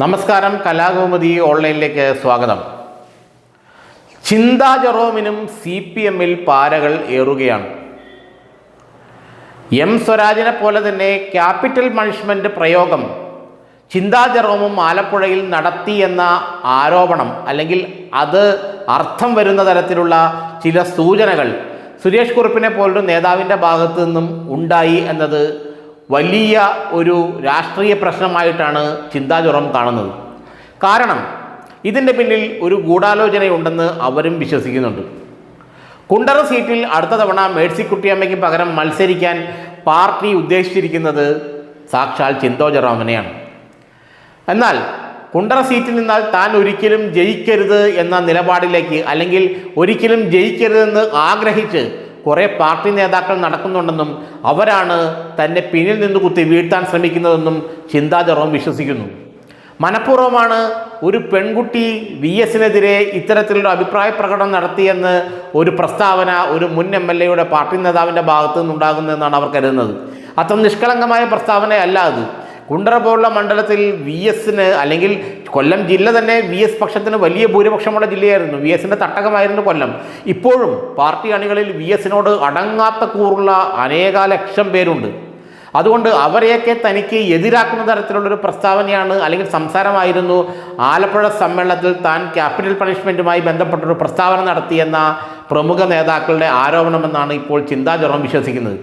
നമസ്കാരം, കലാകൗമുദി ഓൺലൈനിലേക്ക് സ്വാഗതം. ചിന്താ ജെറോമിനും CPM-ൽ പാരകൾ ഏറുകയാണ്. എം സ്വരാജിനെ പോലെ തന്നെ ക്യാപിറ്റൽ പണിഷ്മെൻ്റ് പ്രയോഗം ചിന്താ ജെറോമും ആലപ്പുഴയിൽ നടത്തിയെന്ന ആരോപണം, അല്ലെങ്കിൽ അത് അർത്ഥം വരുന്ന തരത്തിലുള്ള ചില സൂചനകൾ സുരേഷ് കുറുപ്പിനെ പോലൊരു നേതാവിൻ്റെ ഭാഗത്തു നിന്നും ഉണ്ടായി എന്നത് വലിയ ഒരു രാഷ്ട്രീയ പ്രശ്നമായിട്ടാണ് ചിന്താ ജെറോം കാണുന്നത്. കാരണം ഇതിൻ്റെ പിന്നിൽ ഒരു ഗൂഢാലോചനയുണ്ടെന്ന് അവരും വിശ്വസിക്കുന്നുണ്ട്. കുണ്ടറ സീറ്റിൽ അടുത്ത തവണ മേഴ്സിക്കുട്ടിയമ്മയ്ക്ക് പകരം മത്സരിക്കാൻ പാർട്ടി ഉദ്ദേശിച്ചിരിക്കുന്നത് സാക്ഷാൽ ചിന്താ ജെറോമിനെയാണ്. എന്നാൽ കുണ്ടറ സീറ്റിൽ നിന്നാൽ താൻ ഒരിക്കലും ജയിക്കരുത് എന്ന നിലപാടിലേക്ക്, അല്ലെങ്കിൽ ഒരിക്കലും ജയിക്കരുതെന്ന് ആഗ്രഹിച്ച് കുറേ പാർട്ടി നേതാക്കൾ നടക്കുന്നുണ്ടെന്നും അവരാണ് തന്നെ പിന്നിൽ നിന്ന് കുത്തി വീഴ്ത്താൻ ശ്രമിക്കുന്നതെന്നും ചിന്താ ജെറോം വിശ്വസിക്കുന്നു. മനഃപൂർവ്വമാണ് ഒരു പെൺകുട്ടി VS-നെതിരെ ഇത്തരത്തിലുള്ള അഭിപ്രായ പ്രകടനം നടത്തിയെന്ന് ഒരു പ്രസ്താവന ഒരു മുൻ MLA-യുടെ പാർട്ടി നേതാവിൻ്റെ ഭാഗത്തു നിന്നുണ്ടാകുന്നതെന്നാണ് അവർ കരുതുന്നത്. അത്ര നിഷ്കളങ്കമായ പ്രസ്താവനയല്ല അത്. കുണ്ടറ പോലുള്ള മണ്ഡലത്തിൽ VS-ന്, അല്ലെങ്കിൽ കൊല്ലം ജില്ല തന്നെ VS പക്ഷത്തിന് വലിയ ഭൂരിപക്ഷമുള്ള ജില്ലയായിരുന്നു. VS-ൻ്റെ തട്ടകമായിരുന്നു കൊല്ലം. ഇപ്പോഴും പാർട്ടി അണികളിൽ VS-നോട് അടങ്ങാത്ത കൂറുള്ള അനേകാലക്ഷം പേരുണ്ട്. അതുകൊണ്ട് അവരെയൊക്കെ തനിക്ക് എതിരാക്കുന്ന തരത്തിലുള്ളൊരു പ്രസ്താവനയാണ്, അല്ലെങ്കിൽ സംസാരമായിരുന്നു ആലപ്പുഴ സമ്മേളനത്തിൽ താൻ ക്യാപിറ്റൽ പണിഷ്മെൻറ്റുമായി ബന്ധപ്പെട്ടൊരു പ്രസ്താവന നടത്തിയെന്ന പ്രമുഖ നേതാക്കളുടെ ആരോപണമെന്നാണ് ഇപ്പോൾ ചിന്താ ജെറോം വിശ്വസിക്കുന്നത്.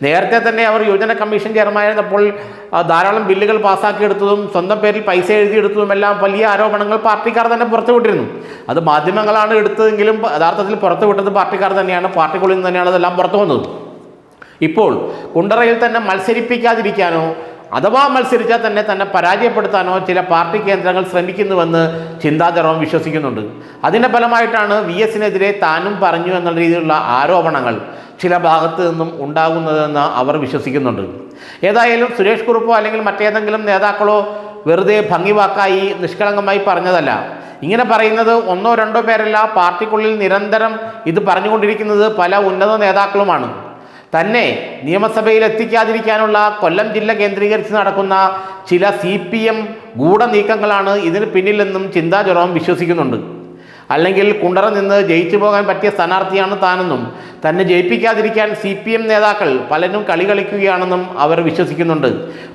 നേരത്തെ തന്നെ അവർ യുവജന കമ്മീഷൻ ചെയർമാനായിരുന്നപ്പോൾ ധാരാളം ബില്ലുകൾ പാസ്സാക്കിയെടുത്തതും സ്വന്തം പേരിൽ പൈസ എഴുതിയെടുത്തതുമെല്ലാം വലിയ ആരോപണങ്ങൾ പാർട്ടിക്കാർ തന്നെ പുറത്തുവിട്ടിരുന്നു. അത് മാധ്യമങ്ങളാണ് എടുത്തതെങ്കിലും യഥാർത്ഥത്തിൽ പുറത്തുവിട്ടത് പാർട്ടിക്കാർ തന്നെയാണ്. പാർട്ടിക്കുള്ളിൽ നിന്ന് തന്നെയാണ് അതെല്ലാം പുറത്തു വന്നത്. ഇപ്പോൾ കുണ്ടറയിൽ തന്നെ മത്സരിപ്പിക്കാതിരിക്കാനോ അഥവാ മത്സരിച്ചാൽ തന്നെ പരാജയപ്പെടുത്താനോ ചില പാർട്ടി കേന്ദ്രങ്ങൾ ശ്രമിക്കുന്നുവെന്ന് ചിന്താ ജെറോം വിശ്വസിക്കുന്നുണ്ട്. അതിൻ്റെ ഫലമായിട്ടാണ് VS-നെതിരെ താനും പറഞ്ഞു എന്നുള്ള രീതിയിലുള്ള ആരോപണങ്ങൾ ചില ഭാഗത്തു നിന്നും ഉണ്ടാകുന്നതെന്ന് അവർ വിശ്വസിക്കുന്നുണ്ട്. ഏതായാലും സുരേഷ് കുറുപ്പോ അല്ലെങ്കിൽ മറ്റേതെങ്കിലും നേതാക്കളോ വെറുതെ ഭംഗിവാക്കായി നിഷ്കളങ്കമായി പറഞ്ഞതല്ല. ഇങ്ങനെ പറയുന്നത് ഒന്നോ രണ്ടോ പേരല്ല, പാർട്ടിക്കുള്ളിൽ നിരന്തരം ഇത് പറഞ്ഞുകൊണ്ടിരിക്കുന്നത് പല ഉന്നത നേതാക്കളുമാണ്. തന്നെ നിയമസഭയിൽ എത്തിക്കാതിരിക്കാനുള്ള കൊല്ലം ജില്ല കേന്ദ്രീകരിച്ച് നടക്കുന്ന ചില CPM ഗൂഢനീക്കങ്ങളാണ് ഇതിന് പിന്നിലെന്നും ചിന്താ ജെറോം വിശ്വസിക്കുന്നുണ്ട്. അല്ലെങ്കിൽ കുണ്ടറ നിന്ന് ജയിച്ചു പോകാൻ പറ്റിയ സ്ഥാനാർത്ഥിയാണ് താനെന്നും തന്നെ ജയിപ്പിക്കാതിരിക്കാൻ CPM നേതാക്കൾ പലരും കളി കളിക്കുകയാണെന്നും അവർ വിശ്വസിക്കുന്നുണ്ട്.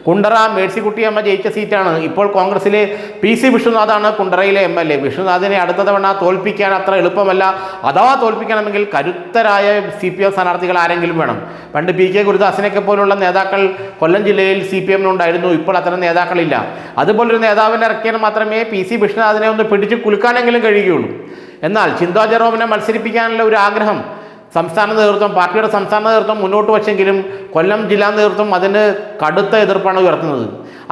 കുണ്ടറ മേഴ്സിക്കുട്ടിയമ്മ ജയിച്ച സീറ്റാണ്. ഇപ്പോൾ കോൺഗ്രസിലെ PC വിഷ്ണുനാഥാണ് കുണ്ടറയിലെ MLA. വിഷ്ണുനാഥിനെ അടുത്ത തവണ തോൽപ്പിക്കാൻ അത്ര എളുപ്പമല്ല. അഥവാ തോൽപ്പിക്കണമെങ്കിൽ കരുത്തരായ CPM സ്ഥാനാർത്ഥികൾ ആരെങ്കിലും വേണം. പണ്ട് PK ഗുരുദാസിനെയൊക്കെ പോലുള്ള നേതാക്കൾ കൊല്ലം ജില്ലയിൽ CPM-നുണ്ടായിരുന്നു. ഇപ്പോൾ അത്തരം നേതാക്കളില്ല. അതുപോലൊരു നേതാവിനെ ഇറക്കിയാൽ മാത്രമേ PC വിഷ്ണുനാഥിനെ ഒന്ന് പിടിച്ച് കുലുക്കാനെങ്കിലും കഴിയുകയുള്ളൂ. എന്നാൽ ചിന്താ ജെറോമിനെ മത്സരിപ്പിക്കാനുള്ള ഒരു ആഗ്രഹം സംസ്ഥാന നേതൃത്വം, പാർട്ടിയുടെ സംസ്ഥാന നേതൃത്വം മുന്നോട്ട് വച്ചെങ്കിലും കൊല്ലം ജില്ലാ നേതൃത്വം അതിന് കടുത്ത എതിർപ്പാണ് ഉയർത്തുന്നത്.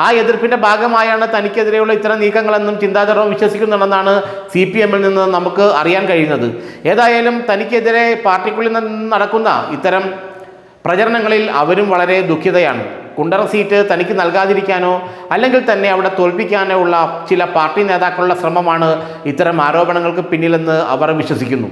ആ എതിർപ്പിൻ്റെ ഭാഗമായാണ് തനിക്കെതിരെയുള്ള ഇത്തരം നീക്കങ്ങളെന്നും ചിന്താ ജെറോം വിശ്വസിക്കുന്നുണ്ടെന്നാണ് CPM-ൽ നിന്ന് നമുക്ക് അറിയാൻ കഴിയുന്നത്. ഏതായാലും തനിക്കെതിരെ പാർട്ടിക്കുള്ളിൽ നിന്ന് നടക്കുന്ന ഇത്തരം പ്രചരണങ്ങളിൽ അവരും വളരെ ദുഃഖിതയാണ്. കുണ്ടറ സീറ്റ് തനിക്ക് നൽകാതിരിക്കാനോ അല്ലെങ്കിൽ തന്നെ അവിടെ തോൽപ്പിക്കാനോ ഉള്ള ചില പാർട്ടി നേതാക്കളുടെ ശ്രമമാണ് ഇത്തരം ആരോപണങ്ങൾക്ക് പിന്നിലെന്ന് അവർ വിശ്വസിക്കുന്നു.